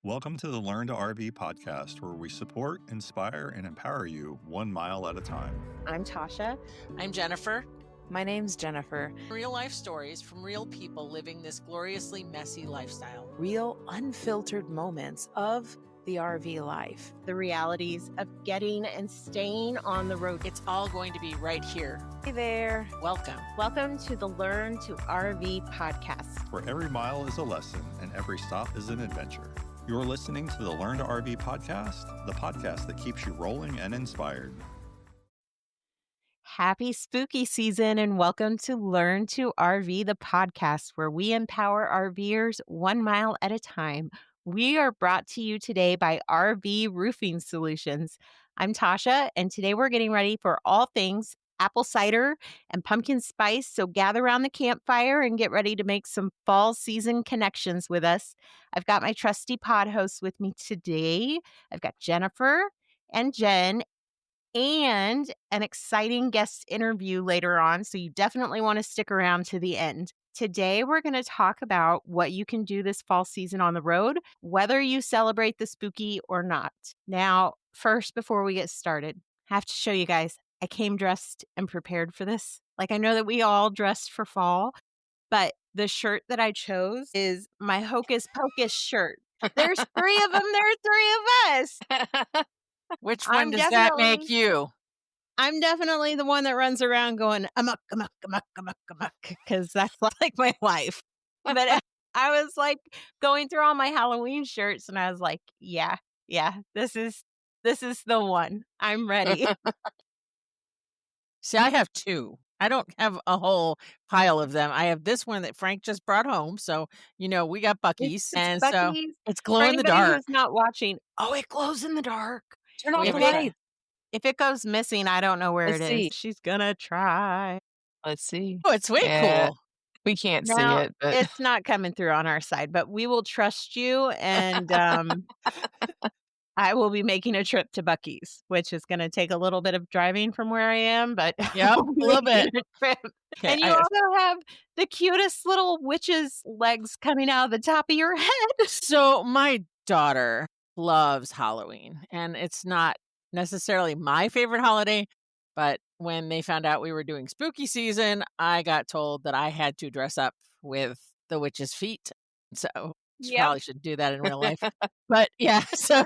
Welcome to the Learn to RV podcast, where we support, inspire, and empower you 1 mile at a time. I'm Tasha. I'm Jennifer. My name's Jennifer. Real life stories from real people living this gloriously messy lifestyle. Real unfiltered moments of the RV life. The realities of getting and staying on the road. It's all going to be right here. Hey there. Welcome. Welcome to the Learn to RV podcast, where every mile is a lesson and every stop is an adventure. You're listening to the Learn to RV podcast, the podcast that keeps you rolling and inspired. Happy spooky season and welcome to Learn to RV, the podcast where we empower RVers 1 mile at a time. We are brought to you today by RV Roofing Solutions. I'm Tasha, and today we're getting ready for all things apple cider and pumpkin spice. So gather around the campfire and get ready to make some fall season connections with us. I've got my trusty pod hosts with me today. I've got Jennifer and Jenn, and an exciting guest interview later on. So you definitely want to stick around to the end. Today, we're going to talk about what you can do this fall season on the road, whether you celebrate the spooky or not. Now, first, before we get started, I have to show you guys, I came dressed and prepared for this. Like, I know that we all dressed for fall, but the shirt that I chose is my Hocus Pocus shirt. There's 3 of them. There are 3 of us. Which one does that make you? I'm definitely the one that runs around going, amok, amok, amok, amok, amok, because that's like my life. But I was like going through all my Halloween shirts and I was like, yeah, this is the one. I'm ready. See, I have 2. I don't have a whole pile of them. I have this one that Frank just brought home. So, we got Buc-ee's. It's so Buc-ee's. it's glow in the dark. Who's not watching, it glows in the dark. Turn off the lights. If it goes missing, I don't know where it is. She's gonna try. Let's see. Oh, it's way cool. We can't see it, but it's not coming through on our side, but we will trust you. And I will be making a trip to Buc-ee's, which is going to take a little bit of driving from where I am, but a little bit. Okay, and you also have the cutest little witch's legs coming out of the top of your head. So my daughter loves Halloween, and it's not necessarily my favorite holiday, but when they found out we were doing spooky season, I got told that I had to dress up with the witch's feet. So probably should do that in real life. But yeah, so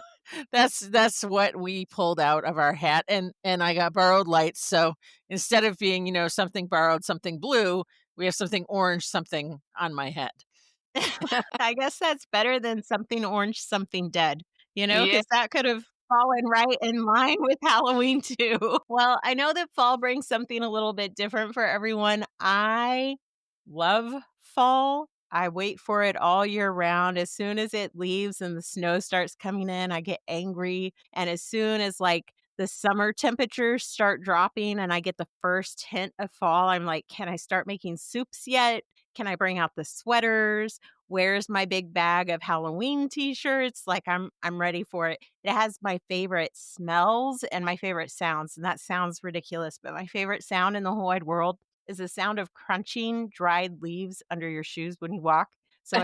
that's what we pulled out of our hat, and I got borrowed lights. So instead of being, something borrowed, something blue, we have something orange, something on my head. I guess that's better than something orange, something dead, because that could have fallen right in line with Halloween too. Well, I know that fall brings something a little bit different for everyone. I love fall. I wait for it all year round. As soon as it leaves and the snow starts coming in, I get angry. And as soon as the summer temperatures start dropping and I get the first hint of fall, I'm like, can I start making soups yet? Can I bring out the sweaters? Where's my big bag of Halloween t-shirts? I'm ready for it. It has my favorite smells and my favorite sounds. And that sounds ridiculous, but my favorite sound in the whole wide world is the sound of crunching dried leaves under your shoes when you walk. So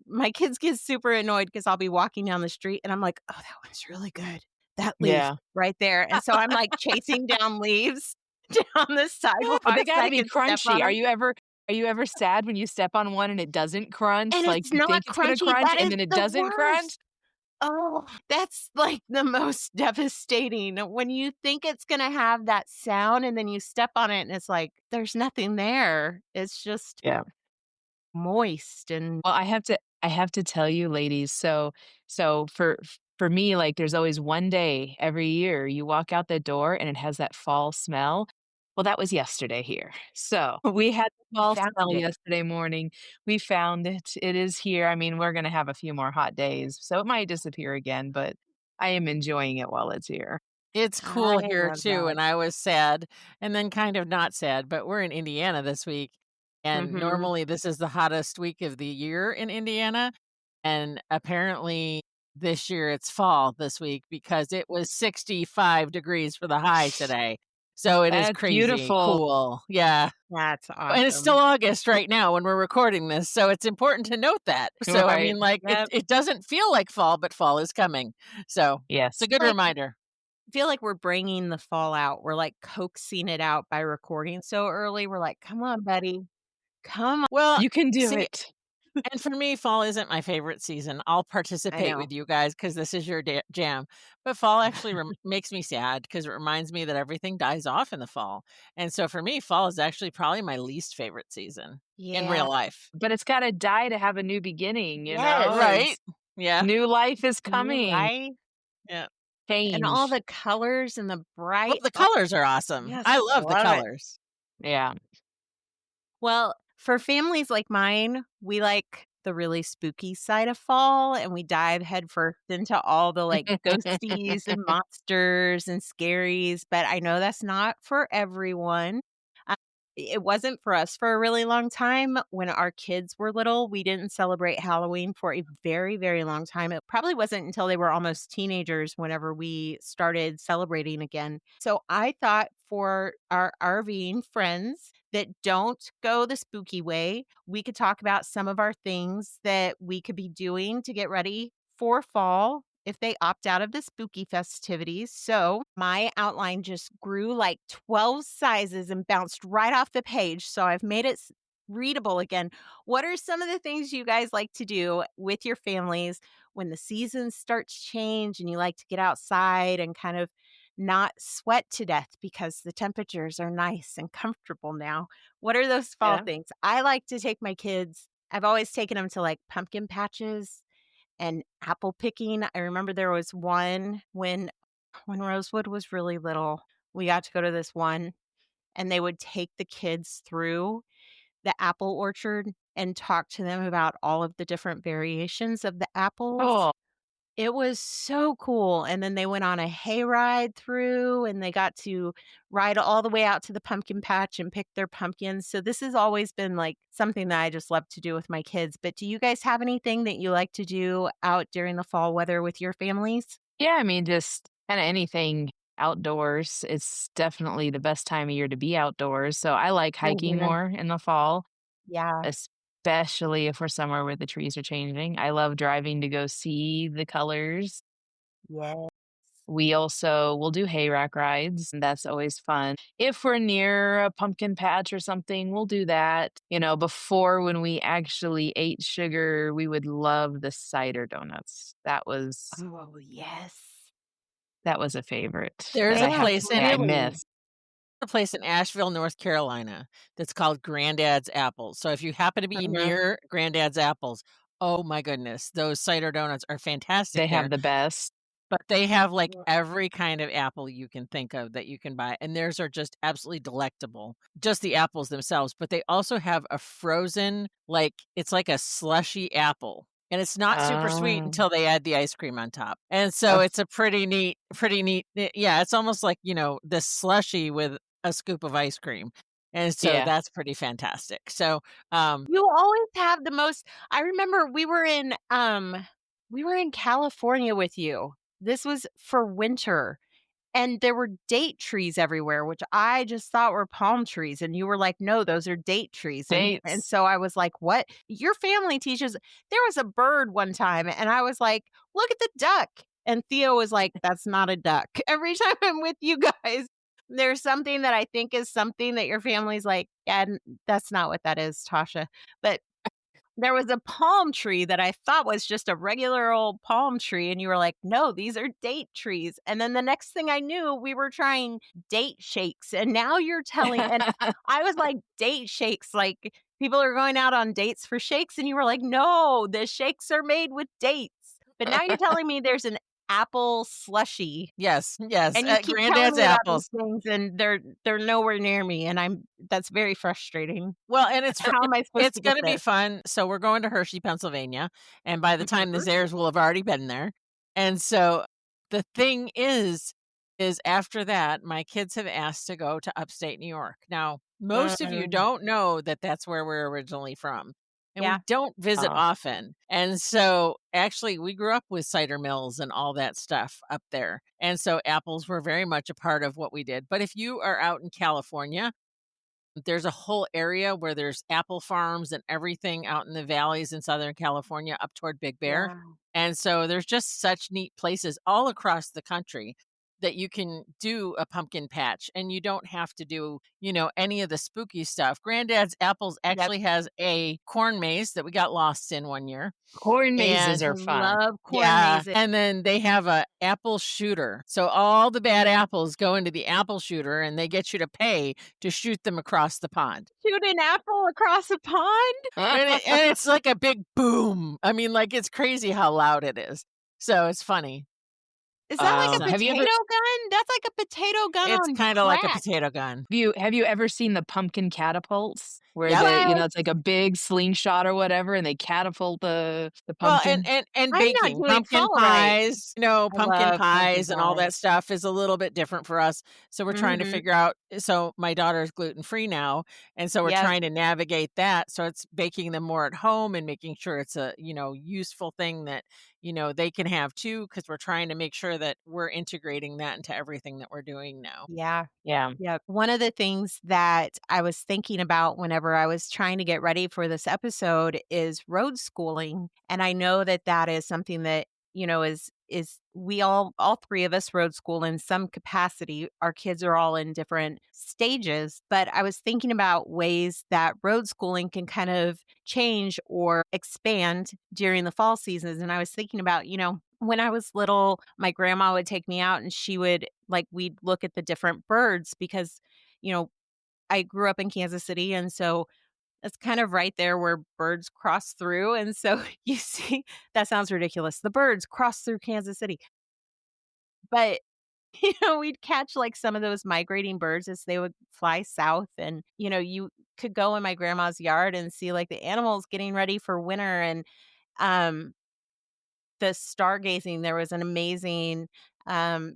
my kids get super annoyed because I'll be walking down the street and I'm like, oh, that one's really good. That leaf right there. And so I'm chasing down leaves down the sidewalk. But they gotta be crunchy. Are you ever sad when you step on one and it doesn't crunch? And it's you not think crunchy, it's gonna crunch and then it doesn't worst. Crunch? Oh, that's the most devastating. When you think it's going to have that sound and then you step on it and it's there's nothing there. It's just moist. And well, I have to tell you, ladies. So for me, there's always one day every year you walk out the door and it has that fall smell. Well, that was yesterday here. So we had the fall smell yesterday morning. We found it. It is here. I mean, we're going to have a few more hot days, so it might disappear again, but I am enjoying it while it's here. It's cool here too. And I was sad and then kind of not sad, but we're in Indiana this week. And normally this is the hottest week of the year in Indiana. And apparently this year it's fall this week because it was 65 degrees for the high today. So it is That's crazy beautiful. cool. Yeah. That's And it's still awesome. August right now when we're recording this, so it's important to note that. So, I Right. mean, like, Yep. it doesn't feel like fall, but fall is coming. So, it's Yes. a good Like, reminder. I feel like we're bringing the fall out. We're like coaxing it out by recording so early. We're like, come on, buddy. Come on. Well, You can do see, it. and for me, fall isn't my favorite season. I'll I participate know. with you guys because this is your jam. But fall actually makes me sad because it reminds me that everything dies off in the fall. And so for me, fall is actually probably my least favorite season in Yeah. real life. But it's gotta die to have a new beginning, you Yes. know? Right? It's Yeah. new life is New coming. life Yeah. and all Change. the colors and the Well, bright. the Oh, colors are awesome. yes. I I love the love it. colors. Yeah. Well, for families like mine, we like the really spooky side of fall and we dive headfirst into all the like ghosties and monsters and scaries. But I know that's not for everyone. Uh, it wasn't for us for a really long time. When our kids were little, we didn't celebrate Halloween for a very, very long time. It probably wasn't until they were almost teenagers whenever we started celebrating again. So I thought for our RVing friends that don't go the spooky way, we could talk about some of our things that we could be doing to get ready for fall if they opt out of the spooky festivities. So my outline just grew like 12 sizes and bounced right off the page. So I've made it readable again. What are some of the things you guys like to do with your families when the seasons start to change and you like to get outside and kind of not sweat to death because the temperatures are nice and comfortable now? What are those fall Yeah. things? I like to take my kids. I've always taken them to like pumpkin patches and apple picking. I remember there was one when Rosewood was really little. We got to go to this one and they would take the kids through the apple orchard and talk to them about all of the different variations of the apples. Oh, It was so cool, and then they went on a hayride through, and they got to ride all the way out to the pumpkin patch and pick their pumpkins, so this has always been, like, something that I just love to do with my kids, but do you guys have anything that you like to do out during the fall weather with your families? yeah, I mean, just kinda anything outdoors. It's definitely the best time of year to be outdoors, so I like hiking Mhm. more in the fall, Yeah. especially if we're somewhere where the trees are changing. I love driving to go see the colors. Yeah. We also will do hayrack rides, and that's always fun. If we're near a pumpkin patch or something, we'll do that. You know, before when we actually ate sugar, we would love the cider donuts. Oh, yes. That was a favorite There's that a I have to place say I Really? miss. in Asheville, North Carolina that's called Granddad's Apples. So if you happen to be Mhm. near Granddad's Apples, oh my goodness, those cider donuts are fantastic They have there. the best. But they have, like, Yeah. every kind of apple you can think of that you can buy, and theirs are just absolutely delectable. Just the apples themselves, but they also have a frozen, like it's like a slushy apple, and it's not super sweet Oh, until they add the ice cream on top. And so oh, it's a pretty neat yeah, it's almost like, this slushy with a scoop of ice cream. And so yeah. that's pretty fantastic. So, You always have the most. I remember we were in California with you. This was for winter, and there were date trees everywhere, which I just thought were palm trees, and you were like, "No, those are date trees." And Dates. so I was like, "What? Your family teaches." There was a bird one time, and I was like, "Look at the duck." And Theo was like, "That's not a duck." Every time I'm with you guys, there's something that I think is something that your family's like, "Yeah, that's not what that is, Tasha." But there was a palm tree that I thought was just a regular old palm tree, and you were like, "No, these are date trees." And then the next thing I knew, we were trying date shakes, and now you're telling and I was like, "Date shakes, like, people are going out on dates for shakes," and you were like, "No, the shakes are made with dates." But now you're telling me there's an apple slushy, yes, yes, and you at keep telling Granddad's me about these Apples. things, and they're nowhere near me, and that's very frustrating. Well, and it's How am I supposed it's to get gonna be there? fun. So we're going to Hershey, Pennsylvania, and by the time Mhm. this airs, we'll have already been there. And so the thing is after that, my kids have asked to go to upstate New York. Now, most of you Mm. don't know that that's where we're originally from. and we don't visit Oh. often. And so actually we grew up with cider mills and all that stuff up there. And so apples were very much a part of what we did. But if you are out in California, there's a whole area where there's apple farms and everything out in the valleys in Southern California up toward Big Bear. Wow. And so there's just such neat places all across the country that you can do a pumpkin patch and you don't have to do, any of the spooky stuff. Granddad's Apples actually has a corn maze that we got lost in one year. Corn mazes I are fun. love corn Yeah, mazes. and then they have a apple shooter. So all the bad apples go into the apple shooter and they get you to pay to shoot them across the pond. Shoot an apple across a pond? And it's like a big boom. I mean, like, it's crazy how loud it is. So it's funny. Is that like a Have potato you ever- gun? That's like a potato gun on It's kind of like a crack. potato gun. Have you ever seen the pumpkin catapults where Yep. it's like a big slingshot or whatever, and they catapult the Well, pumpkin? and I'm not baking, doing pumpkin fall right. pies, love pumpkin pumpkin pies and all that pies. stuff is a little bit different for us. So we're trying to Mhm. figure out. So my daughter's gluten-free now, and so we're Yes. trying to navigate that. So it's baking them more at home and making sure it's a, useful thing that, they can have too, because we're trying to make sure that we're integrating that into everything that we're doing now. Yeah. Yeah. Yep. One of the things that I was thinking about whenever I was trying to get ready for this episode is road schooling. And I know that that is something that, is we all three of us road school in some capacity. Our kids are all in different stages, but I was thinking about ways that road schooling can kind of change or expand during the fall seasons. And I was thinking about, when I was little, my grandma would take me out and we'd look at the different birds because, I grew up in Kansas City. And so it's kind of right there where birds cross through. And so you see, that sounds ridiculous. The birds cross through Kansas City. But, we'd catch like some of those migrating birds as they would fly south. And, you could go in my grandma's yard and see like the animals getting ready for winter. And, um, the stargazing, there was an amazing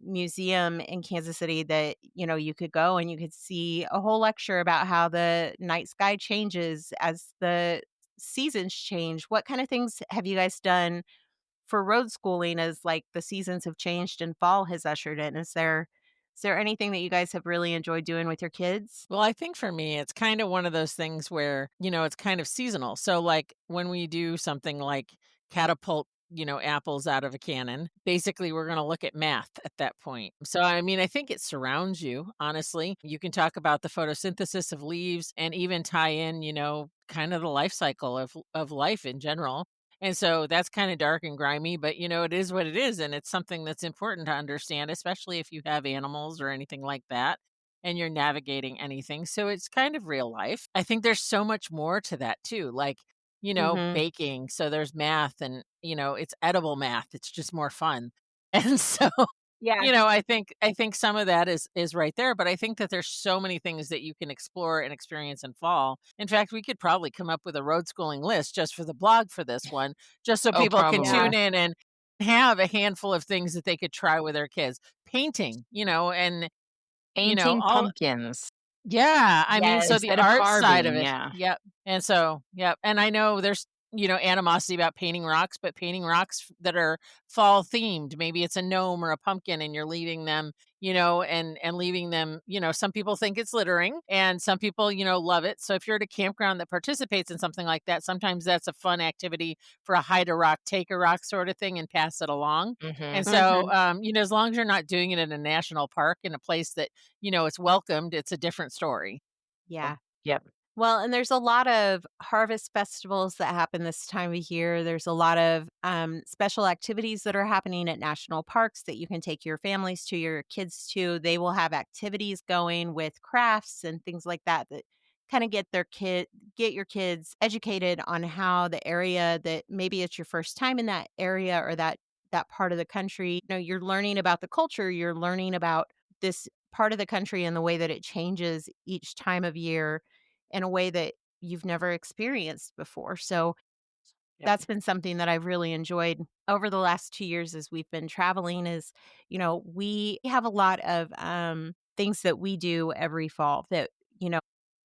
museum in Kansas City that, you could go and you could see a whole lecture about how the night sky changes as the seasons change. What kind of things have you guys done for road schooling as like the seasons have changed and fall has ushered in? Is there anything that you guys have really enjoyed doing with your kids? Well, I think for me, it's kind of one of those things where, it's kind of seasonal. So, like, when we do something like catapult, apples out of a cannon, basically, we're going to look at math at that point. So, I mean, I think it surrounds you, honestly. You can talk about the photosynthesis of leaves and even tie in, kind of the life cycle of life in general. And so that's kind of dark and grimy, but it is what it is. And it's something that's important to understand, especially if you have animals or anything like that and you're navigating anything. So it's kind of real life. I think there's so much more to that too. Like, Mhm. baking. So there's math and, it's edible math. It's just more fun. And so Yeah. I think some of that is right there, but I think that there's so many things that you can explore and experience in fall. In fact, we could probably come up with a road schooling list just for the blog for this one, just so Oh, people can probably. tune in and have a handful of things that they could try with their kids. Painting, and Painting all pumpkins yeah, I mean, Yes. so the instead of art side of carving. it. Yeah. Yep. And so, yep. And I know there's, animosity about painting rocks, but painting rocks that are fall themed, maybe it's a gnome or a pumpkin and you're leaving them, and leaving them, some people think it's littering and some people, love it. So if you're at a campground that participates in something like that, sometimes that's a fun activity for a hide a rock, take a rock sort of thing and pass it along. Mm-hmm. And so, as long as you're not doing it in a national park in a place that, it's welcomed, it's a different story. Yeah. Yep. Well, and there's a lot of harvest festivals that happen this time of year. There's a lot of special activities that are happening at national parks that you can take your families to, your kids to. They will have activities going with crafts and things like that that kind of get your kids educated on how the area that maybe it's your first time in that area or that part of the country. You're learning about the culture, you're learning about this part of the country and the way that it changes each time of year in a way that you've never experienced before. So Yep. that's been something that I've really enjoyed over the last 2 years as we've been traveling is, we have a lot of things that we do every fall that,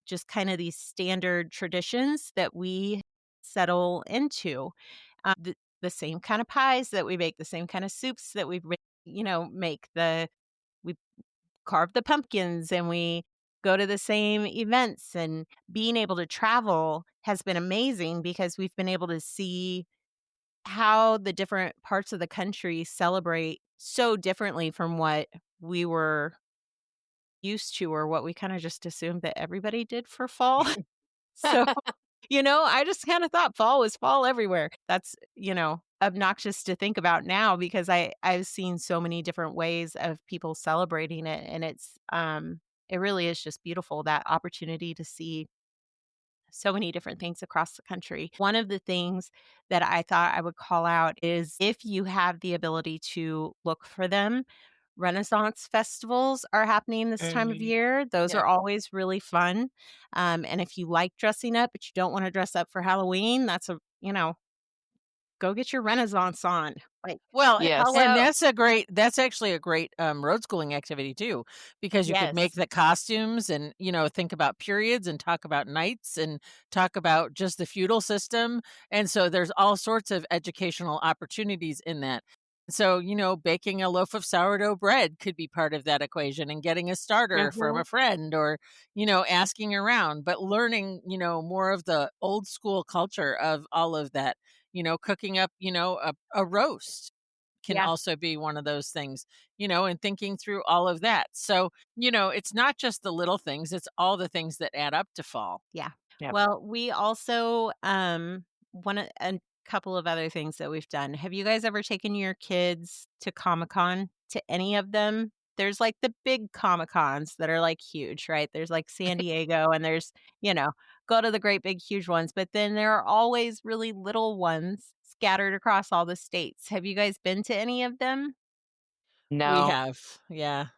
just kind of these standard traditions that we settle into. The same kind of pies that we make, the same kind of soups that make. We carve the pumpkins and we go to the same events, and being able to travel has been amazing because we've been able to see how the different parts of the country celebrate so differently from what we were used to, or what we kind of just assumed that everybody did for fall. So, I just kind of thought fall was fall everywhere. That's, obnoxious to think about now because I've seen so many different ways of people celebrating it, and it really is just beautiful, that opportunity to see so many different things across the country. One of the things that I thought I would call out is, if you have the ability to look for them, Renaissance festivals are happening this time of Mhm. year. Those Yeah. are always really fun. And if you like dressing up, but you don't want to dress up for Halloween, go get your Renaissance on. Like, Well, Yes. and hello. that's actually a great, road schooling activity too, because you could make Yes. the costumes and, think about periods and talk about knights and talk about just the feudal system, and so there's all sorts of educational opportunities in that. So, baking a loaf of sourdough bread could be part of that equation, and getting a starter from Mhm. a friend, or, asking around, but learning, more of the old school culture of all of that, cooking up, a roast can Yeah. also be one of those things, and thinking through all of that. So, it's not just the little things, it's all the things that add up to fall. Yeah. Yep. Well, we also, a couple of other things that we've done. Have you guys ever taken your kids to Comic-Con, to any of them? There's like the big Comic-Cons that are like huge, right? There's like San Diego, and there's, you know, go to the great big huge ones, but then there are always really little ones scattered across all the states. Have you guys been to any of them? We No. have, yeah.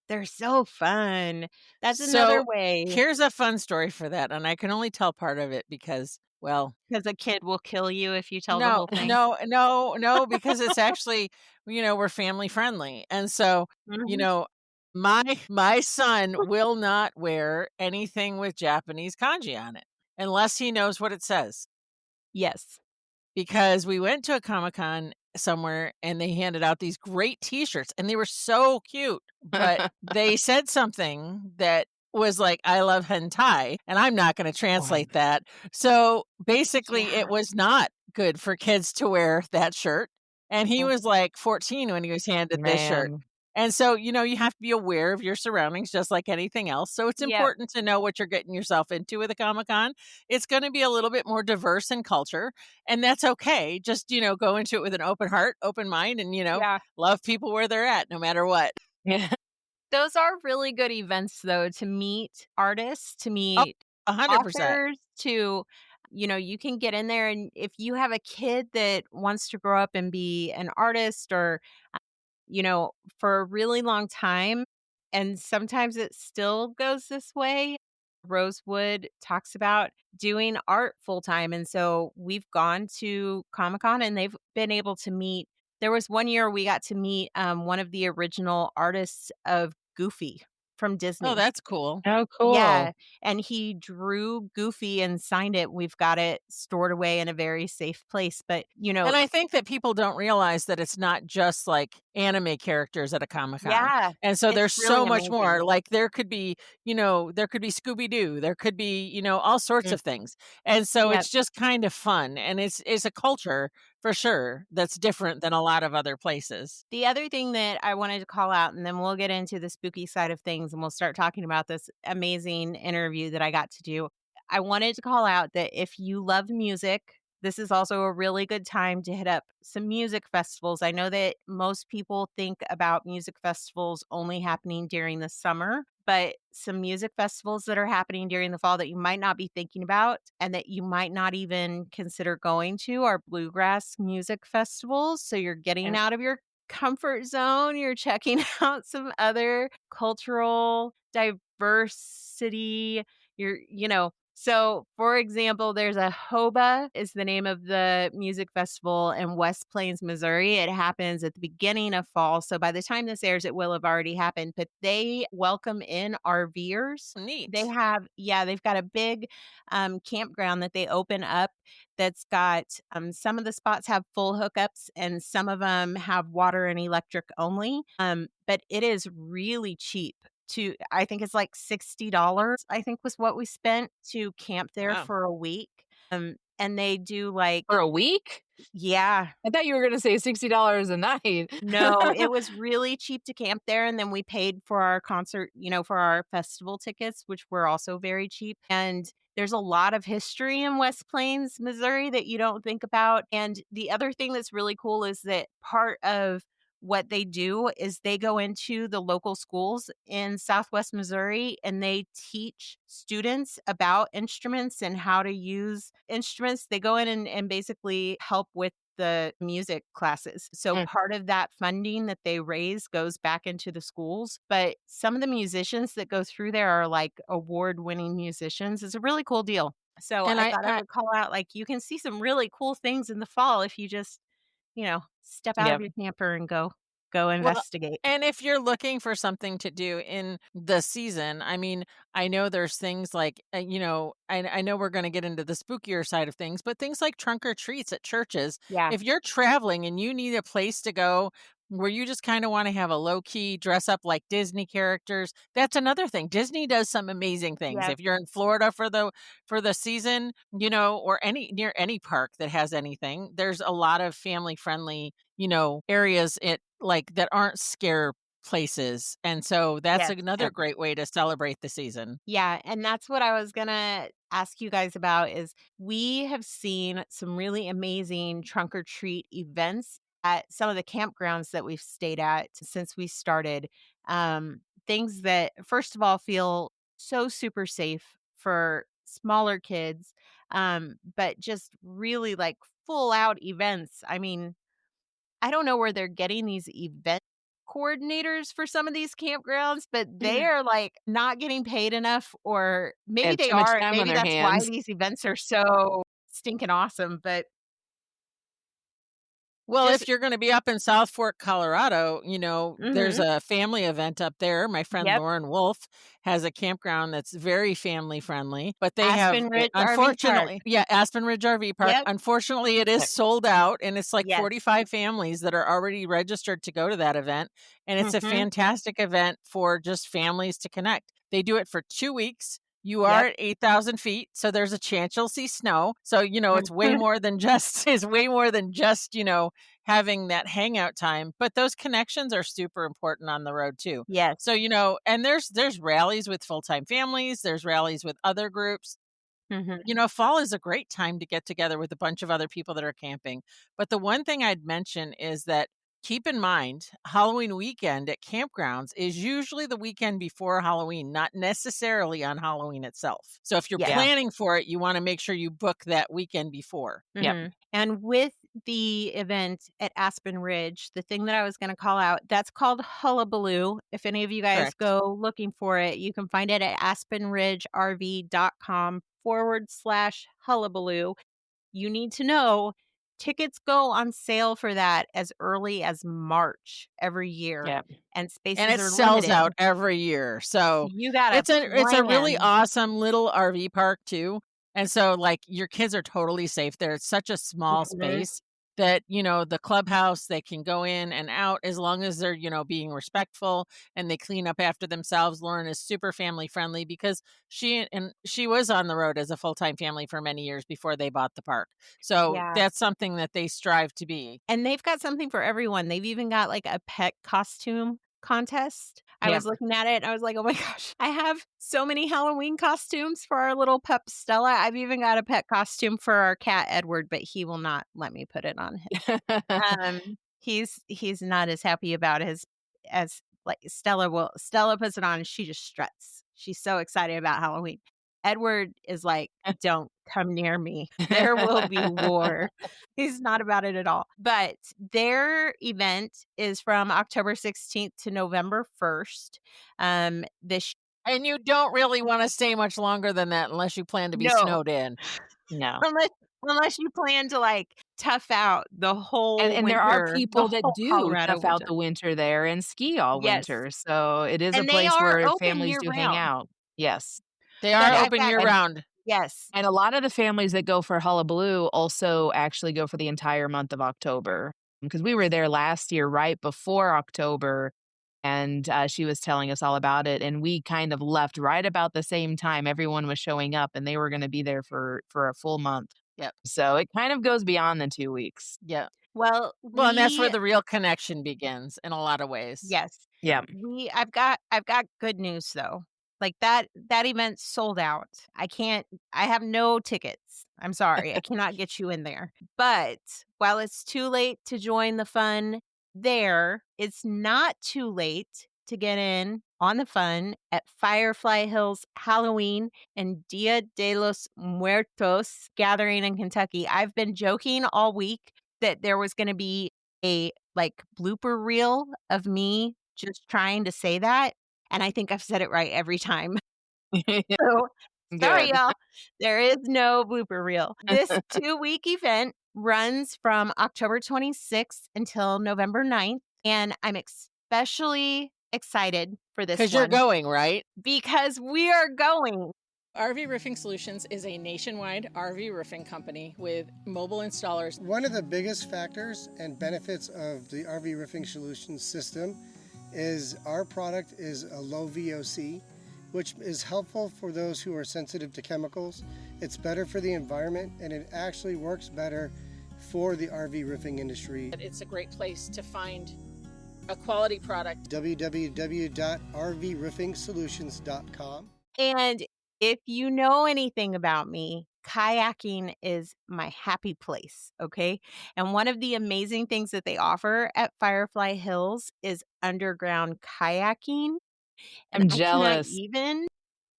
They're so fun. That's another So way, here's a fun story for that. And I can only tell part of it because, well, because a kid will kill you if you tell the no, whole thing. no, no, no, because it's actually, we're family friendly. And so, you Mhm. know, my son will not wear anything with Japanese kanji on it unless he knows what it says. Yes. Because we went to a Comic-Con somewhere and they handed out these great T-shirts and they were so cute, but they said something that was like, "I love hentai," and I'm not gonna Oh, translate that. So, basically, it Yeah. was not good for kids to wear that shirt, and he Mhm. was, like, 14 when he was handed this shirt. man. And so, you have to be aware of your surroundings just like anything else, so it's Yep. important to know what you're getting yourself into with a Comic-Con. It's gonna be a little bit more diverse in culture, and that's okay. Just, go into it with an open heart, open mind, and, Yeah. love people where they're at no matter what. Yeah. Those are really good events, though, to meet artists, to Oh, meet 100%. authors, you can get in there, and if you have a kid that wants to grow up and be an artist, or for a really long time, and sometimes it still goes this way. Rosewood talks about doing art full time. And so we've gone to Comic Con, and they've been able to meet. There was one year we got to meet one of the original artists of Goofy from Oh, Disney. that's cool. Oh, Yeah, cool. and he drew Goofy and signed it. We've got it stored away in a very safe place. But, And I think that people don't realize that it's not just like anime characters at a Comic-Con. yeah, And so it's there's really so much amazing. more. Like there could be Scooby-Doo, there could be, all sorts Mm. of things. And so Yep. it's just kind of fun, and it's a culture for sure that's different than a lot of other places. The other thing that I wanted to call out, and then we'll get into the spooky side of things, and we'll start talking about this amazing interview that I got to do. I wanted to call out that if you love music, this is also a really good time to hit up some music festivals. I know that most people think about music festivals only happening during the summer, but some music festivals that are happening during the fall that you might not be thinking about, and that you might not even consider going to, are bluegrass music festivals. So you're getting Yeah. out of your comfort zone, you're checking out some other cultural diversity. You're, So, for example, there's a Hoba is the name of the music festival in West Plains, Missouri. It happens at the beginning of fall. So by the time this airs, it will have already happened. But they welcome in RVers. They Neat. have, yeah, they've got a big campground that they open up that's got some of the spots have full hookups and some of them have water and electric only. But it is really cheap to I think it's like $60, I think was what we spent to camp there Wow. for a week. And they do like For a week? yeah. I thought you were gonna say $60 a night. No, it was really cheap to camp there, and then we paid for our concert, for our festival tickets, which were also very cheap, and there's a lot of history in West Plains, Missouri that you don't think about, and the other thing that's really cool is that part of what they do is they go into the local schools in Southwest Missouri, and they teach students about instruments and how to use instruments. They go in and basically help with the music classes. So Mm. part of that funding that they raise goes back into the schools. But some of the musicians that go through there are like award-winning musicians. It's a really cool deal. So And I thought I would call out like you can see some really cool things in the fall if you just, step out of Yep. your camper and go well, investigate. and if you're looking for something to do in the season, I mean, I know there's things like, I know we're going to get into the spookier side of things, but things like trunk or treats at churches. Yeah. If you're traveling and you need a place to go where you just kind of want to have a low key dress up like Disney characters, that's another thing. Disney does some amazing things. Yeah. If you're in Florida for the season, or near any park that has anything, there's a lot of family friendly areas that aren't scare places. And so that's Yes. another Yep. great way to celebrate the season. Yeah, and that's what I was gonna ask you guys about is we have seen some really amazing trunk or treat events at some of the campgrounds that we've stayed at since we started. Things that first of all feel so super safe for smaller kids, but just really like full out events. I mean, I don't know where they're getting these event coordinators for some of these campgrounds, but they are like not getting paid enough, or They maybe have they too much are, and time on maybe their that's why hands. these events are so stinking awesome. But Well, just, if you're going to be up in South Fork, Colorado, there's hmm a family event up there. My friend yep, Lauren Wolf has a campground that's very family friendly, but they have, Aspen Ridge RV Park. unfortunately, yeah, Aspen Ridge RV Park. Yep. Unfortunately, it is Yep. sold out, and it's like Yes. 45 families that are already registered to go to that event. And it's a hmm fantastic event for just families to connect. They do it for 2 weeks. You are Yep. at 8,000 feet, so there's a chance you'll see snow. So, it's way Mhm. more than just, is way more than just, having that hangout time, but those connections are super important on the road too. Yes. So, and there's rallies with full-time families, there's rallies with other groups. hmm Fall is a great time to get together with a bunch of other people that are camping. But the one thing I'd mention is that keep in mind, Halloween weekend at campgrounds is usually the weekend before Halloween, not necessarily on Halloween itself. So if you're Yes. Yeah. planning for it, you want to make sure you book that weekend before. Yep. And with the event at Aspen Ridge, the thing that I was going to call out, that's called Hullabaloo. If any of you guys Correct. go looking for it, you can find it at aspenridgerv.com/hullabaloo. You need to know tickets go on sale for that as early as March every year, Yep. and And spaces it are sells limited. out every year. So You got to it's a really plan. awesome little RV park too. And so like your kids are totally safe there. It's such a small Mhm. space that, the clubhouse, they can go in and out as long as they're, being respectful and they clean up after themselves. Lauren is super family friendly because she was on the road as a full-time family for many years before they bought the park. So Yeah. that's something that they strive to be. And they've got something for everyone. They've even got like a pet costume contest. I Yep. was looking at it. I was like, oh my gosh, I have so many Halloween costumes for our little pup Stella. I've even got a pet costume for our cat Edward, but he will not let me put it on him. He's not as happy about his as like Stella puts it on and she just struts. She's so excited about Halloween. Edward is like, don't come near me. There will be war. He's not about it at all. But their event is from October 16th to November 1st. This And you don't really wanna stay much longer than that unless you plan to be No. snowed in. No. Unless you plan to, like, tough out the whole And there are winter, the people that whole do Colorado tough out winter. the winter there and ski all Yes, winter, so it is a and they place are where open families do hang year-round, out. Yes. They but are Yep. I've open got year-round. yes. And a lot of the families that go for Hullabaloo also actually go for the entire month of October, because we were there last year right before October, and, she was telling us all about it, and we kind of left right about the same time everyone was showing up, and they were gonna be there for a full month. Yep. So it kind of goes beyond the 2 weeks. Yeah. Well, Well, and that's where we the real connection begins in a lot of ways. yes. Yeah. I've got good news though. Like that event sold out. I have no tickets. I'm sorry. I cannot get you in there. But while it's too late to join the fun there, it's not too late to get in on the fun at Firefly Hills Halloween and Dia de los Muertos gathering in Kentucky. I've been joking all week that there was going to be a like blooper reel of me just trying to say that, and I think I've said it right every time. So, sorry, Good. y'all. There is no blooper reel. This 2-week event runs from October 26th until November 9th, and I'm especially excited for this 'Cause you're one going, right? because we are going. RV Roofing Solutions is a nationwide RV roofing company with mobile installers. One of the biggest factors and benefits of the RV Roofing Solutions system is our product is a low VOC, which is helpful for those who are sensitive to chemicals. It's better for the environment, and it actually works better for the RV roofing industry. It's a great place to find a quality product. www.rvroofingsolutions.com. And if you know anything about me, kayaking is my happy place, okay? And one of the amazing things that they offer at Firefly Hills is underground kayaking. And I'm I cannot jealous. even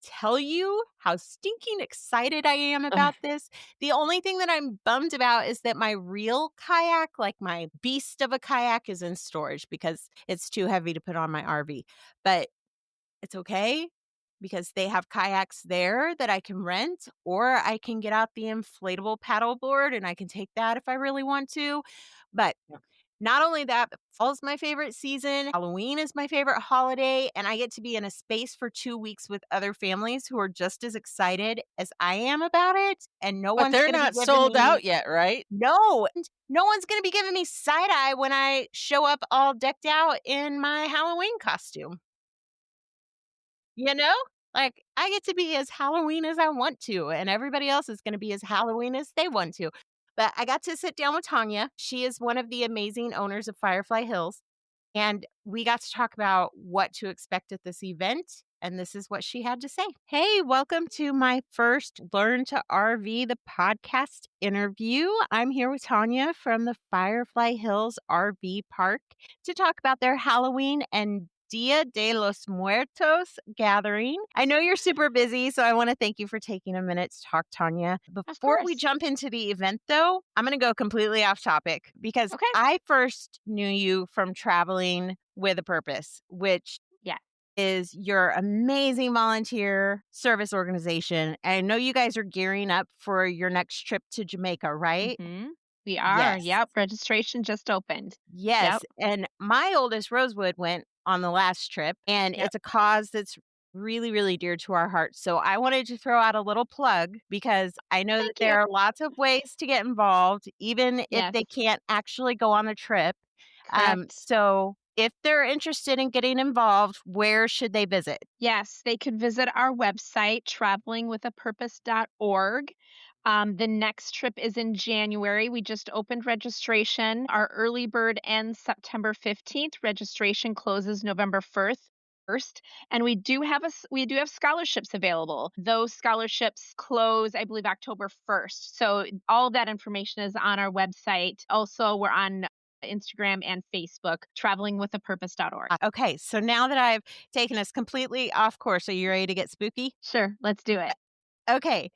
tell you how stinking excited I am about this. The only thing that I'm bummed about is that my real kayak, like my beast of a kayak, is in storage because it's too heavy to put on my RV. But it's okay because they have kayaks there that I can rent, or I can get out the inflatable paddleboard and I can take that if I really want to. But not only that, but fall's my favorite season. Halloween is my favorite holiday, and I get to be in a space for 2 weeks with other families who are just as excited as I am about it, and no But one's they're going to be not giving sold me out yet, right? no, and no one's going to be giving me side eye when I show up all decked out in my Halloween costume. You know? Like, I get to be as Halloween as I want to, and everybody else is gonna be as Halloween as they want to. But I got to sit down with Tonja. She is one of the amazing owners of Firefly Hills, and we got to talk about what to expect at this event, and this is what she had to say. Hey, welcome to my first Learn to RV, the podcast interview. I'm here with Tonja from the Firefly Hills RV Park to talk about their Halloween and Dia de los Muertos gathering. I know you're super busy, so I want to thank you for taking a minute to talk, Tonja. Before we course. jump into the event, though, I'm going to go completely off topic because Okay. I first knew you from traveling with a purpose, which Yeah. is your amazing volunteer service organization. I know you guys are gearing up for your next trip to Jamaica, right? Mhm. We are. Yes. Yep. Registration just opened. Yes. Yep. And my oldest Rosewood went on the last trip, and Yep. it's a cause that's really, really dear to our hearts. So I wanted to throw out a little plug because I know that Thank there you. are lots of ways to get involved, even if Yes. they can't actually go on the trip. Correct. So if they're interested in getting involved, where should they visit? Yes, they could visit our website, travelingwithapurpose.org. The next trip is in January. We just opened registration. Our early bird ends September 15th. Registration closes November 1st. And we do have scholarships available. Those scholarships close, I believe, October 1st. So all of that information is on our website. Also, we're on Instagram and Facebook, travelingwithapurpose.org. Okay, so now that I've taken us completely off course, are you ready to get spooky? Sure, let's do it. Okay,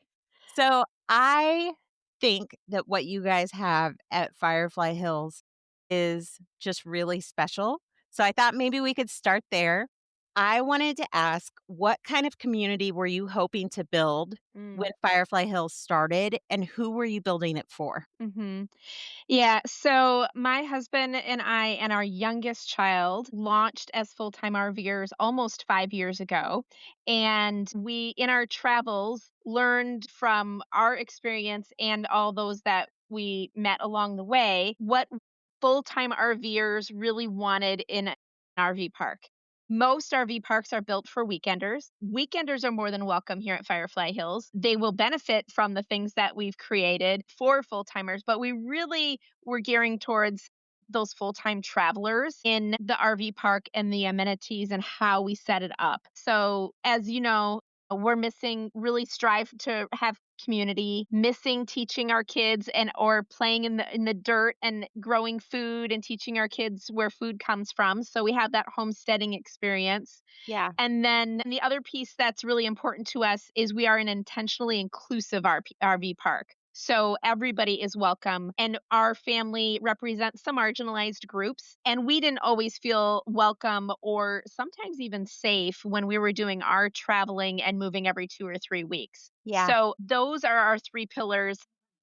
so I think that what you guys have at Firefly Hills is just really special. So I thought maybe we could start there. I wanted to ask, what kind of community were you hoping to build Mm. when Firefly Hills started, and who were you building it for? hmm Yeah, so my husband and I and our youngest child launched as full-time RVers almost 5 years ago. And we, in our travels, learned from our experience and all those that we met along the way what full-time RVers really wanted in an RV park. Most RV parks are built for weekenders. Weekenders are more than welcome here at Firefly Hills. They will benefit from the things that we've created for full timers, but we really were gearing towards those full time travelers in the RV park and the amenities and how we set it up. So, as you know, we're missing really strive to have community, missing teaching our kids and or playing in the dirt and growing food and teaching our kids where food comes from. So we have that homesteading experience. Yeah. And then the other piece that's really important to us is we are an intentionally inclusive RV park. So everybody is welcome. And our family represents some marginalized groups. And we didn't always feel welcome or sometimes even safe when we were doing our traveling and moving every 2 or 3 weeks. Yeah. So those are our three pillars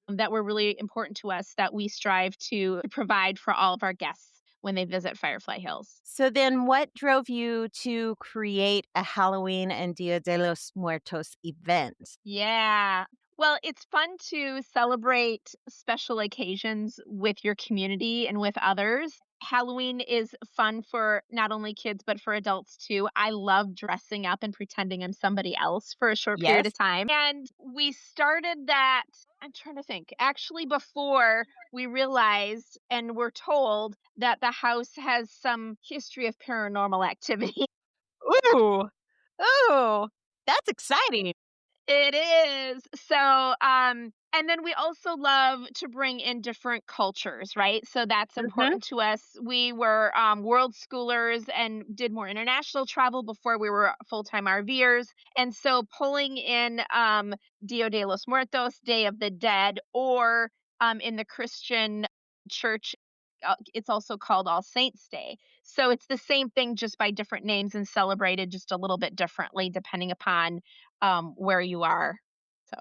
that were really important to us that we strive to provide for all of our guests when they visit Firefly Hills. So then what drove you to create a Halloween and Dia de los Muertos event? Yeah. Well, it's fun to celebrate special occasions with your community and with others. Halloween is fun for not only kids, but for adults too. I love dressing up and pretending I'm somebody else for a short period Yes. of time. And we started that, I'm trying to think, actually before we realized and were told that the house has some history of paranormal activity. Ooh. Ooh. That's exciting. It is. So, and then we also love to bring in different cultures, right? So that's Mhm. important to us. We were world schoolers and did more international travel before we were full-time RVers. And so pulling in Dia de los Muertos, Day of the Dead, or in the Christian church, it's also called All Saints Day. So it's the same thing, just by different names and celebrated just a little bit differently depending upon where you are. So,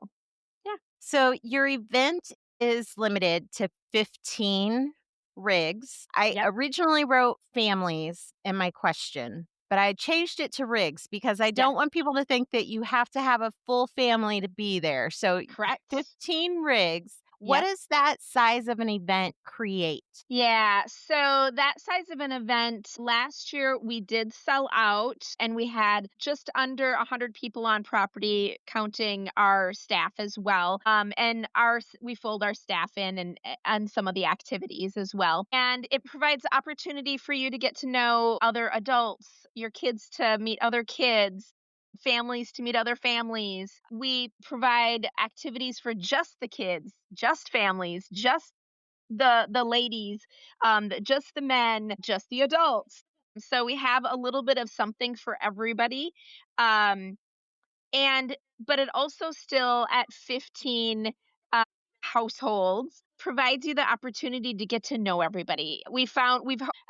yeah. So your event is limited to 15 rigs. I Yep. originally wrote families in my question, but I changed it to rigs because I Yes. don't want people to think that you have to have a full family to be there. So Correct. 15 rigs. What Yep. does that size of an event create? Yeah. So that size of an event last year we did sell out and we had just under 100 people on property counting our staff as well. And we fold our staff in and some of the activities as well. And it provides opportunity for you to get to know other adults, your kids to meet other kids, families to meet other families. We provide activities for just the kids, just families, just the ladies, just the men, just the adults. So we have a little bit of something for everybody. Um, and but it also still at 15 uh, households provides you the opportunity to get to know everybody. We've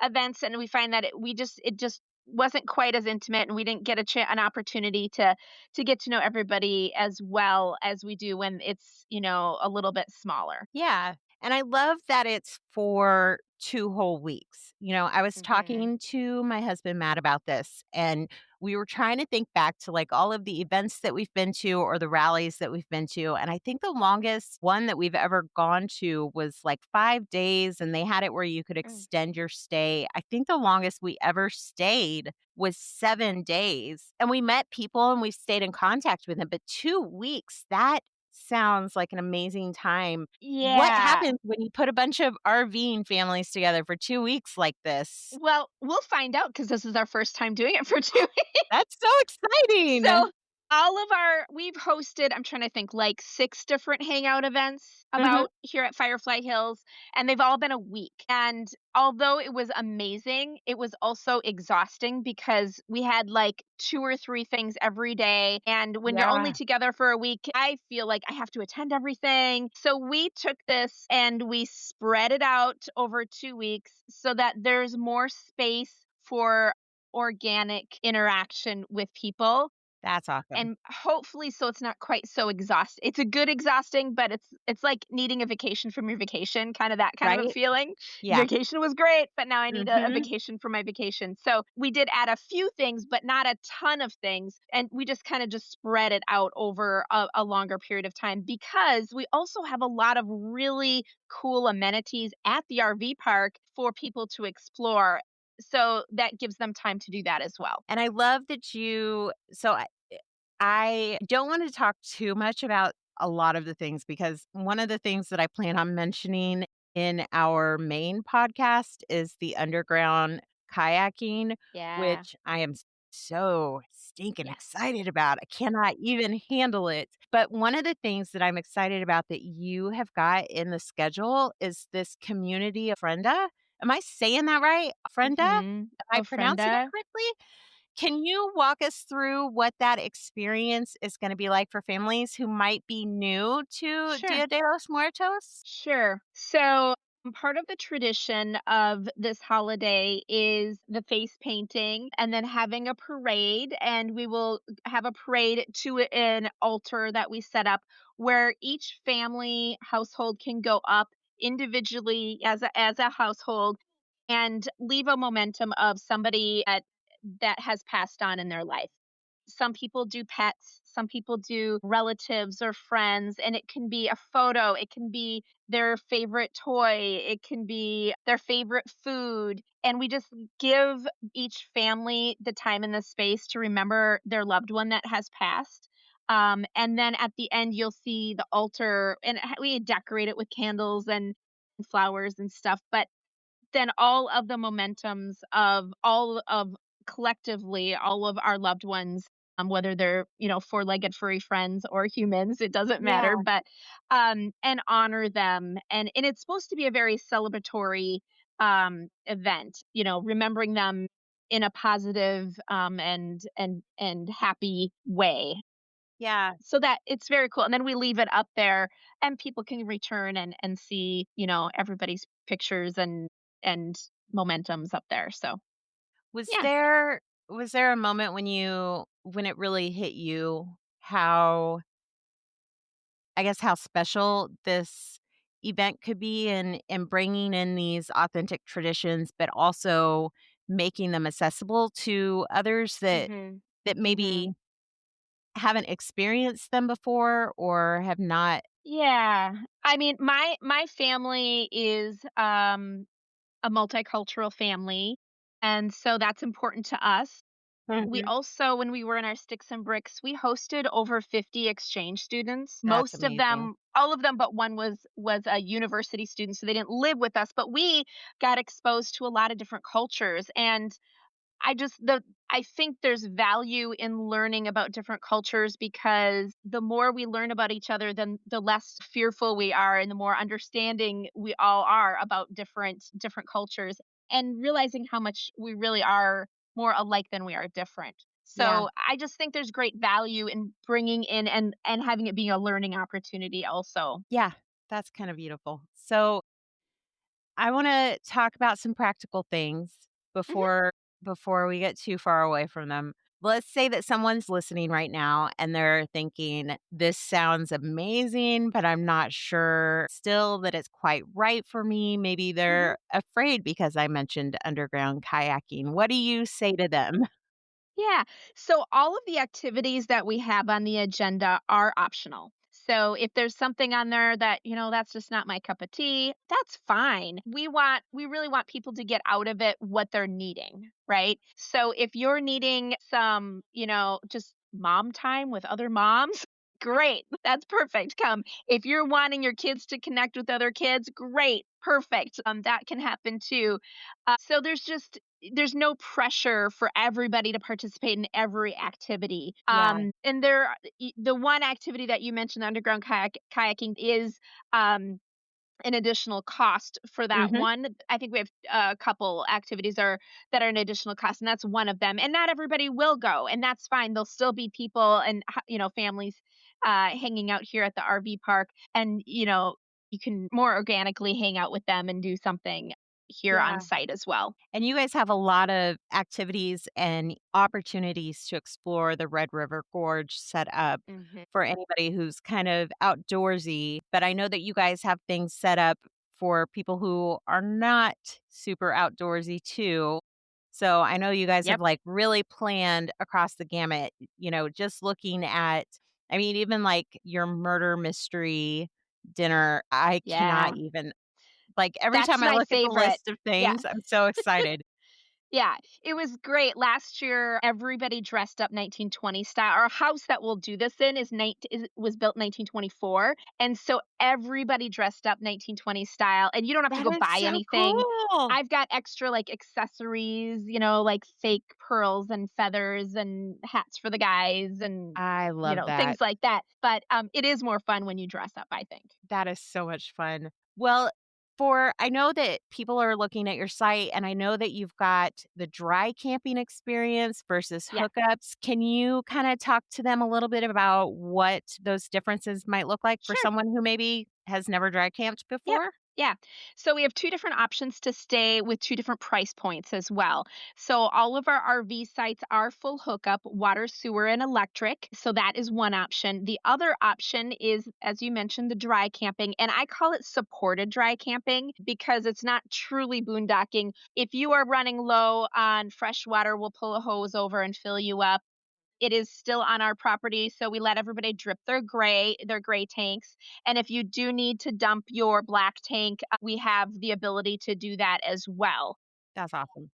events and we find that it just wasn't quite as intimate and we didn't get an opportunity to get to know everybody as well as we do when it's, a little bit smaller. Yeah. And I love that it's for 2 whole weeks. I was Mhm. talking to my husband, Matt, about this, and we were trying to think back to like all of the events that we've been to or the rallies that we've been to. And I think the longest one that we've ever gone to was like 5 days, and they had it where you could Mm. extend your stay. I think the longest we ever stayed was 7 days. And we met people and we stayed in contact with them. But 2 weeks, that sounds like an amazing time. What Yeah. happens when you put a bunch of RVing families together for 2 weeks like this? Well, we'll find out because this is our first time doing it for 2 That's so exciting. So we've hosted, I'm trying to think, like 6 different hangout events Mhm. about here at Firefly Hills, and they've all been a week. And although it was amazing, it was also exhausting because we had like 2 or 3 things every day. And when you're only Yeah. together for a week, I feel like I have to attend everything. So we took this and we spread it out over 2 weeks so that there's more space for organic interaction with people. That's awesome. And hopefully so it's not quite so exhausting. It's a good exhausting, but it's like needing a vacation from your vacation, kind of that kind of a Right? feeling. Yeah. Vacation was great, but now I need a Mhm. vacation from my vacation. So we did add a few things, but not a ton of things. And we just kind of just spread it out over a longer period of time because we also have a lot of really cool amenities at the RV park for people to explore. So that gives them time to do that as well. And I love that I don't want to talk too much about a lot of the things because one of the things that I plan on mentioning in our main podcast is the underground kayaking, Yeah. which I am so stinking Yes. excited about. I cannot even handle it. But one of the things that I'm excited about that you have got in the schedule is this community of Frenda. Am I saying that right? Frenda? Am Mhm. I pronouncing it Ofrenda. correctly? Can you walk us through what that experience is gonna be like for families who might be new to Sure. Dia de los Muertos? Sure. So, part of the tradition of this holiday is the face painting and then having a parade. And we will have a parade to an altar that we set up where each family household can go up individually as a household and leave a momentum of somebody that has passed on in their life. Some people do pets, some people do relatives or friends, and it can be a photo, it can be their favorite toy, it can be their favorite food. And we just give each family the time and the space to remember their loved one that has passed. And then at the end, you'll see the altar, and we decorate it with candles and flowers and stuff. But then all of the momentums of all of collectively all of our loved ones, whether they're, four-legged furry friends or humans, it doesn't matter, Yeah. but and honor them. And it's supposed to be a very celebratory event, remembering them in a positive and happy way, Yeah. so that it's very cool. And then we leave it up there and people can return and see, everybody's pictures and momentums up there. So, Was yeah. there was there a moment when it really hit you how I guess how special this event could be in bringing in these authentic traditions, but also making them accessible to others Mhm. that maybe Mhm. haven't experienced them before or have not. Yeah. I mean, my family is a multicultural family, and so that's important to us. We Mhm. also, when we were in our Sticks and Bricks, we hosted over 50 exchange students. That's Most of amazing. them, all of them but one was a university student, so they didn't live with us, but we got exposed to a lot of different cultures. And I think there's value in learning about different cultures because the more we learn about each other, then the less fearful we are and the more understanding we all are about different cultures, and realizing how much we really are more alike than we are different. Yeah. So I just think there's great value in bringing in and having it being a learning opportunity also. Yeah. That's kind of beautiful. So I want to talk about some practical things Mhm. before we get too far away from them. Let's say that someone's listening right now and they're thinking, this sounds amazing, but I'm not sure still that it's quite right for me. Maybe Mhm. they're afraid because I mentioned underground kayaking. What do you say to them? Yeah. So all of the activities that we have on the agenda are optional. So if there's something on there that, that's just not my cup of tea, that's fine. We really want people to get out of it what they're needing, right? So if you're needing some, just mom time with other moms, great. That's perfect. Come. If you're wanting your kids to connect with other kids, great. Perfect. That can happen too. So there's no pressure for everybody to participate in every activity. Yeah. And the one activity that you mentioned, the underground kayaking, is an additional cost for that Hmm. one. I think we have a couple activities that are an additional cost, and that's one of them. And not everybody will go, and that's fine. There'll still be people and families hanging out here at the RV park, and you can more organically hang out with them and do something here on Yeah. site as well. And you guys have a lot of activities and opportunities to explore the Red River Gorge set up Mhm. for anybody who's kind of outdoorsy. But I know that you guys have things set up for people who are not super outdoorsy too. So I know you guys have Yep. like really planned across the gamut, just looking at, I mean, even like your murder mystery dinner, I cannot Yeah. even, like every That's time I my look at the favorite. list of Yeah. things, I'm so excited. Yeah, it was great. Last year, everybody dressed up 1920 style. Our house that we'll do this in was built 1924, and so everybody dressed up 1920 style, and you don't have to That go is buy so anything. cool. I've got extra like accessories, like fake pearls and feathers and hats for the guys and I love that. things like that. But it is more fun when you dress up, I think. That is so much fun. Well, I know that people are looking at your site and I know that you've got the dry camping experience versus Yeah. hookups. Can you kind of talk to them a little bit about what those differences might look like for Sure. someone who maybe has never dry camped Yep. before? Yeah. So we have two different options to stay with two different price points as well. So all of our RV sites are full hookup, water, sewer, and electric. So that is one option. The other option is, as you mentioned, the dry camping. And I call it supported dry camping because it's not truly boondocking. If you are running low on fresh water, we'll pull a hose over and fill you up. It is still on our property, so we let everybody drip their gray tanks, and if you do need to dump your black tank, we have the ability to do that as well. That's awesome.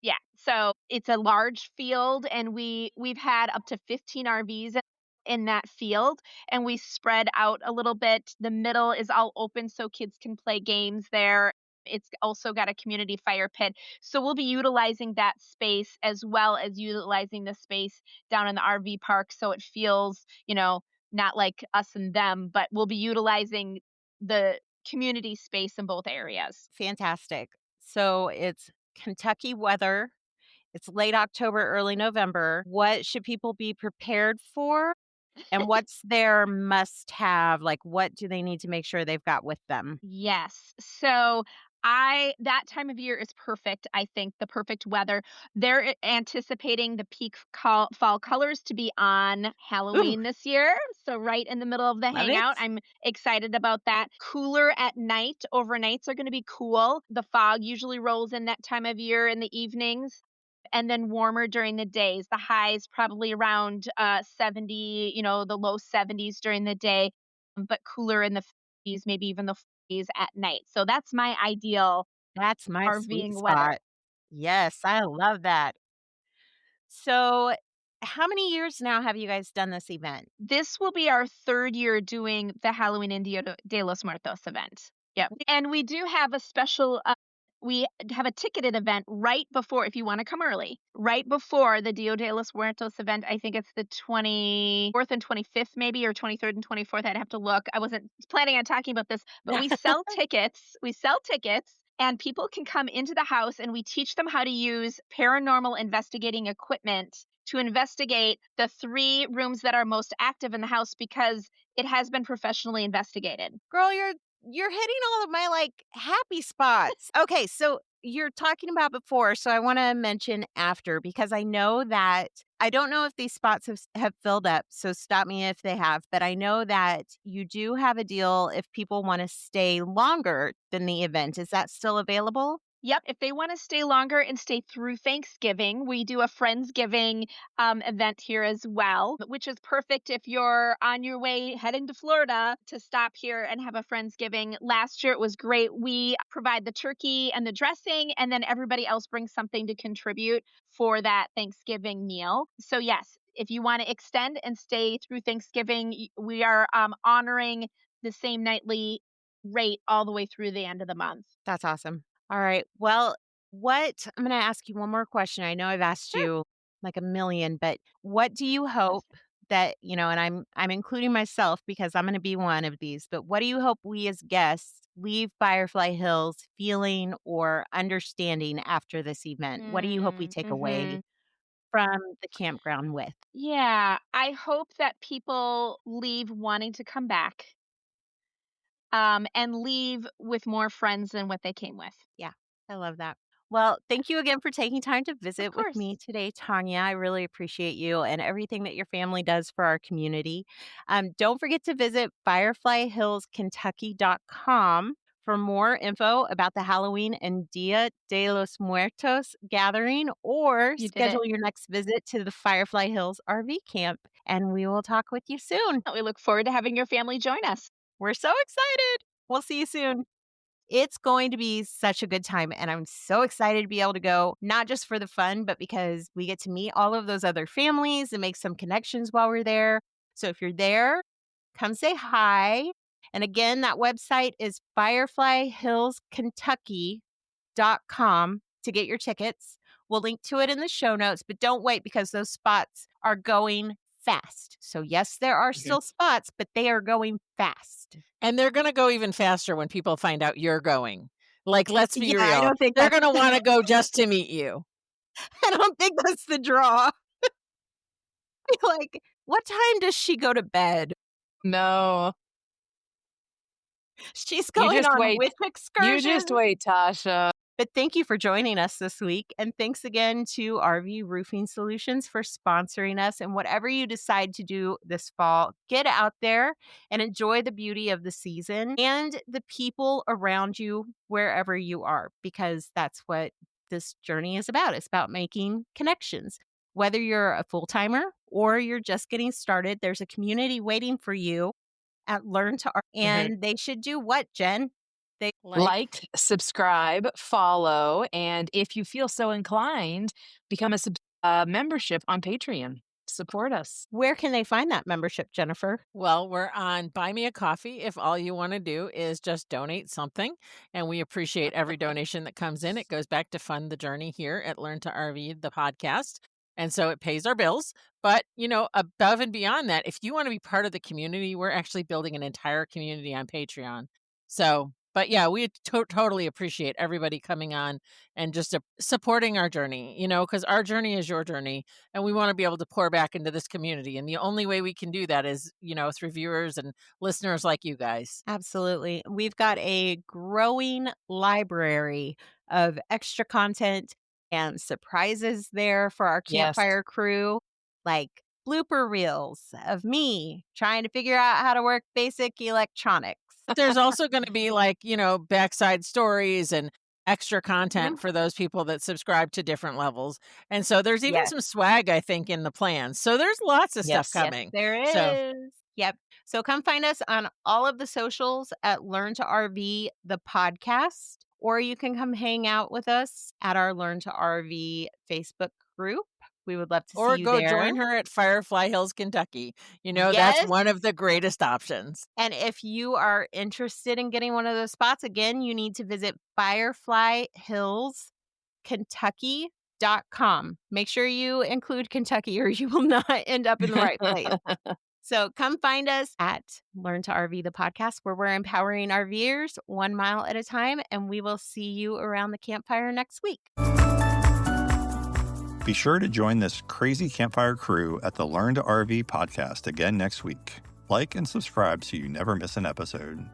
Yeah, so it's a large field, and we've had up to 15 RVs in that field, and we spread out a little bit. The middle is all open so kids can play games there. It's also got a community fire pit. So we'll be utilizing that space as well as utilizing the space down in the RV park so it feels, not like us and them, but we'll be utilizing the community space in both areas. Fantastic. So it's Kentucky weather. It's late October, early November. What should people be prepared for? And what's their must have? Like, what do they need to make sure they've got with them? Yes. So I that time of year is perfect. I think the perfect weather. They're anticipating the peak fall colors to be on Ooh, Halloween this year. So right in the middle of the love it. hangout. I'm excited about that. Cooler at night. Overnights are going to be cool. The fog usually rolls in that time of year in the evenings. And then warmer during the days. The highs probably around 70, the low 70s during the day, but cooler in the 50s, maybe even the 40s at night. So that's my ideal That's my sweet RVing weather. spot. Yes, I love that. So, how many years now have you guys done this event? This will be our third year doing the Halloween in de los Muertos event. Yep. And we do have a special, we have a ticketed event right before, if you want to come early, right before the Dia de los Muertos event. I think it's the 24th and 25th, maybe, or 23rd and 24th. I'd have to look. I wasn't planning on talking about this, but we sell tickets. We sell tickets. And people can come into the house and we teach them how to use paranormal investigating equipment to investigate the three rooms that are most active in the house because it has been professionally investigated. Girl, you're hitting all of my like happy spots. Okay, so you're talking about before, so I want to mention after because I know that I don't know if these spots have filled up, so stop me if they have, but I know that you do have a deal if people want to stay longer than the event. Is that still available? Yep, if they want to stay longer and stay through Thanksgiving, we do a Friendsgiving event here as well, which is perfect if you're on your way heading to Florida to stop here and have a Friendsgiving. Last year it was great. We provide the turkey and the dressing, and then everybody else brings something to contribute for that Thanksgiving meal. So, yes, if you want to extend and stay through Thanksgiving, we are honoring the same nightly rate all the way through the end of the month. That's awesome. All right. Well, I'm going to ask you one more question. I know I've asked Sure. you like a million, but what do you hope that, and I'm including myself because I'm going to be one of these, but what do you hope we as guests leave Firefly Hills feeling or understanding after this event? What do you hope we take away Mm-hmm. from the campground with? Yeah, I hope that people leave wanting to come back, and leave with more friends than what they came with. Yeah. I love that. Well, thank you again for taking time to Of visit with course. me today, Tanya. I really appreciate you and everything that your family does for our community. Don't forget to visit fireflyhillskentucky.com for more info about the Halloween and Dia de los Muertos gathering, or You did it. schedule your next visit to the Firefly Hills RV camp. And we will talk with you soon. We look forward to having your family join us. We're so excited. We'll see you soon. It's going to be such a good time, and I'm so excited to be able to go, not just for the fun, but because we get to meet all of those other families and make some connections while we're there. So if you're there, come say hi. And again, that website is fireflyhillskentucky.com to get your tickets. We'll link to it in the show notes, but don't wait because those spots are going fast. So yes, there are still spots, but they are going fast. And they're going to go even faster when people find out you're going. Like, let's be real. I don't think they're going to want to go just to meet you. I don't think that's the draw. Like, what time does she go to bed? No. She's going on wait. witch excursions. You just wait, Tasha. But thank you for joining us this week. And thanks again to RV Roofing Solutions for sponsoring us. And whatever you decide to do this fall, get out there and enjoy the beauty of the season and the people around you wherever you are, because that's what this journey is about. It's about making connections. Whether you're a full-timer or you're just getting started, there's a community waiting for you at Learn to RV. And they should do what, Jen? They Like, subscribe, follow, and if you feel so inclined, become a membership on Patreon. Support us. Where can they find that membership, Jennifer? Well, we're on Buy Me a Coffee if all you want to do is just donate something. And we appreciate every donation that comes in. It goes back to fund the journey here at Learn to RV, the podcast. And so it pays our bills. But, above and beyond that, if you want to be part of the community, we're actually building an entire community on Patreon. But yeah, we totally appreciate everybody coming on and just supporting our journey, because our journey is your journey and we want to be able to pour back into this community. And the only way we can do that is, through viewers and listeners like you guys. Absolutely. We've got a growing library of extra content and surprises there for our campfire crew, like blooper reels of me trying to figure out how to work basic electronics. But there's also going to be backside stories and extra content for those people that subscribe to different levels. And so there's even some swag, I think, in the plans. So there's lots of stuff coming. Yes, there is. Yep. So come find us on all of the socials at Learn to RV, the podcast, or you can come hang out with us at our Learn to RV Facebook group. We would love to see you there. Or go join her at Firefly Hills, Kentucky. That's one of the greatest options. And if you are interested in getting one of those spots, again, you need to visit fireflyhillskentucky.com. Make sure you include Kentucky or you will not end up in the right place. So come find us at Learn to RV, the podcast, where we're empowering RVers 1 mile at a time. And we will see you around the campfire next week. Be sure to join this crazy campfire crew at the Learn to RV podcast again next week. Like and subscribe so you never miss an episode.